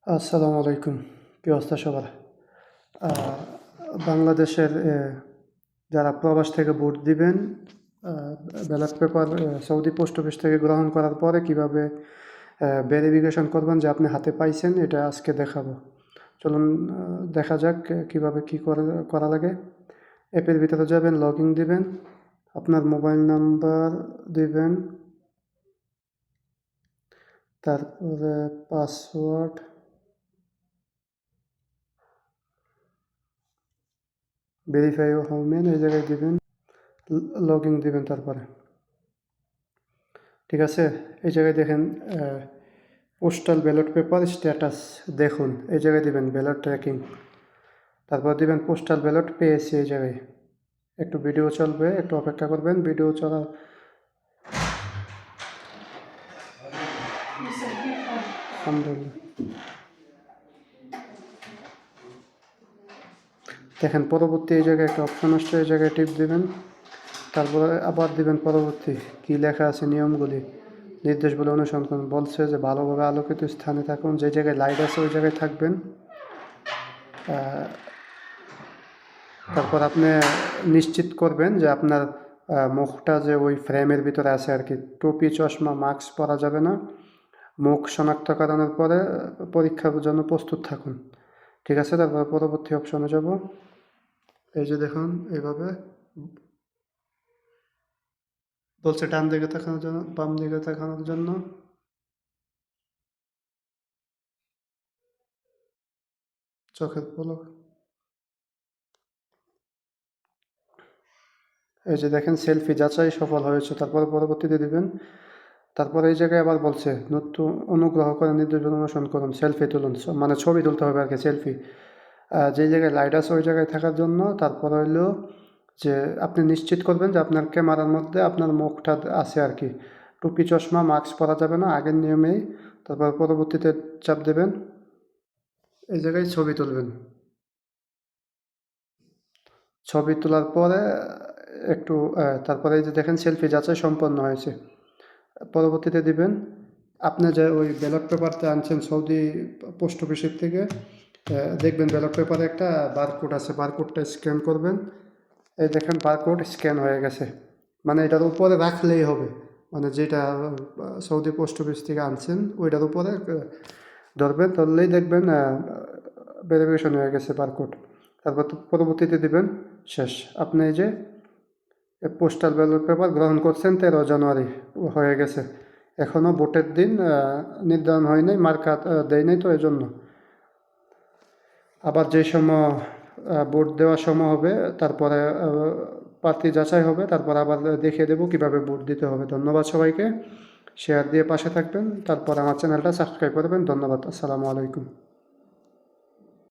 আসসালামু আলাইকুম। কি অবস্থা সবার? আহ, বাংলাদেশের যারা প্রবাস থেকে ভোট দিবেন, ballot paper Saudi post office থেকে গ্রহণ করার পরে কিভাবে ভেরিফিকেশন করবেন যে আপনি হাতে পাইছেন, এটা আজকে দেখাবো। চলুন দেখা যাক কিভাবে কি করা লাগে। অ্যাপের ভিতরে যাবেন, লগ ইন দিবেন, আপনার মোবাইল নাম্বার দিবেন, তারপরে পাসওয়ার্ড, ভেরিফাই হবেন এই জায়গায় দিবেন, লগ ইন দিবেন। তারপরে ঠিক আছে, এই জায়গায় দেখেন পোস্টাল ব্যালট পেপার স্ট্যাটাস, দেখুন এই জায়গায় দিবেন ব্যালট ট্র্যাকিং, তারপর দিবেন পোস্টাল ব্যালট পেয়েছি। এই জায়গায় একটু ভিডিও চলবে, একটু অপেক্ষা করবেন। ভিডিও চলা আলহামদুলিল্লাহ। দেখেন পরবর্তী এই জায়গায় একটা অপশন আসছে, এই জায়গায় টিপ দিবেন, তারপরে আবার দিবেন পরবর্তী। কি লেখা আছে নিয়মগুলি, নির্দেশগুলো অনুসরণ করুন। বলছে যে ভালোভাবে আলোকিত স্থানে থাকুন, যে জায়গায় লাইট আছে ওই জায়গায় থাকবেন। তারপর আপনি নিশ্চিত করবেন যে আপনার মুখটা যে ওই ফ্রেমের ভিতরে আছে আর কি। টুপি, চশমা, মাস্ক পরা যাবে না। মুখ শনাক্তকরণের পরে পরীক্ষার জন্য প্রস্তুত থাকুন। ঠিক আছে, তারপর পরবর্তী অপশনে যাব। এই যে দেখুন এইভাবে বলছে ডান দিকে তাকানোর জন্য, বাম দিকে তাকানোর জন্য। চোখের পলক, এই যে দেখেন সেলফি যাচাই সফল হয়েছে। তারপরে পরবর্তীতে দিবেন। তারপরে এই জায়গায় আবার বলছে নতুন অনুগ্রহ করে নির্দেশনা অনুসরণ করুন, সেলফি তুলুন। মানে ছবি তুলতে হবে আর কি, সেলফি। যেই জায়গায় লাইট আছে ওই জায়গায় থাকার জন্য। তারপর হইলো যে আপনি নিশ্চিত করবেন যে আপনার ক্যামেরার মধ্যে আপনার মুখটা আছে আর কি। টুপি, চশমা, মাস্ক পরা যাবে না, আগের নিয়মেই। তারপর পরবর্তীতে চাপ দেবেন, এই জায়গায় ছবি তুলবেন। ছবি তোলার পরে একটু তারপরে এই যে দেখেন সেলফি যাচাই সম্পন্ন হয়েছে। পরবর্তীতে দিবেন আপনি যে ওই ব্যালট পেপারটা আনছেন সৌদি পোস্ট অফিসের থেকে, দেখবেন ব্যালট পেপারে একটা বারকোড আছে, বারকোডটা স্ক্যান করবেন। এই দেখেন বারকোড স্ক্যান হয়ে গেছে। মানে এটার উপরে রাখলেই হবে, মানে যেটা সৌদি পোস্ট অফিস থেকে আনছেন ওইটার উপরে ধরবেন, ধরলেই দেখবেন ভেরিফিকেশন হয়ে গেছে বারকোড। তারপর তো পরবর্তীতে দিবেন, শেষ। আপনি এই যে পোস্টাল ব্যালট পেপার গ্রহণ করছেন 13 জানুয়ারি হয়ে গেছে। এখনও ভোটের দিন নির্ধারণ হয় নাই, মার্কা দেয় নাই, তো এই জন্য আবার যে সময় ভোট দেওয়ার সময় হবে, তারপরে প্রার্থী যাচাই হবে, তারপর আবার দেখিয়ে দেবো কীভাবে ভোট দিতে হবে। ধন্যবাদ সবাইকে, শেয়ার দিয়ে পাশে থাকবেন, তারপর আমার চ্যানেলটা সাবস্ক্রাইব করবেন। ধন্যবাদ, আসসালামু আলাইকুম।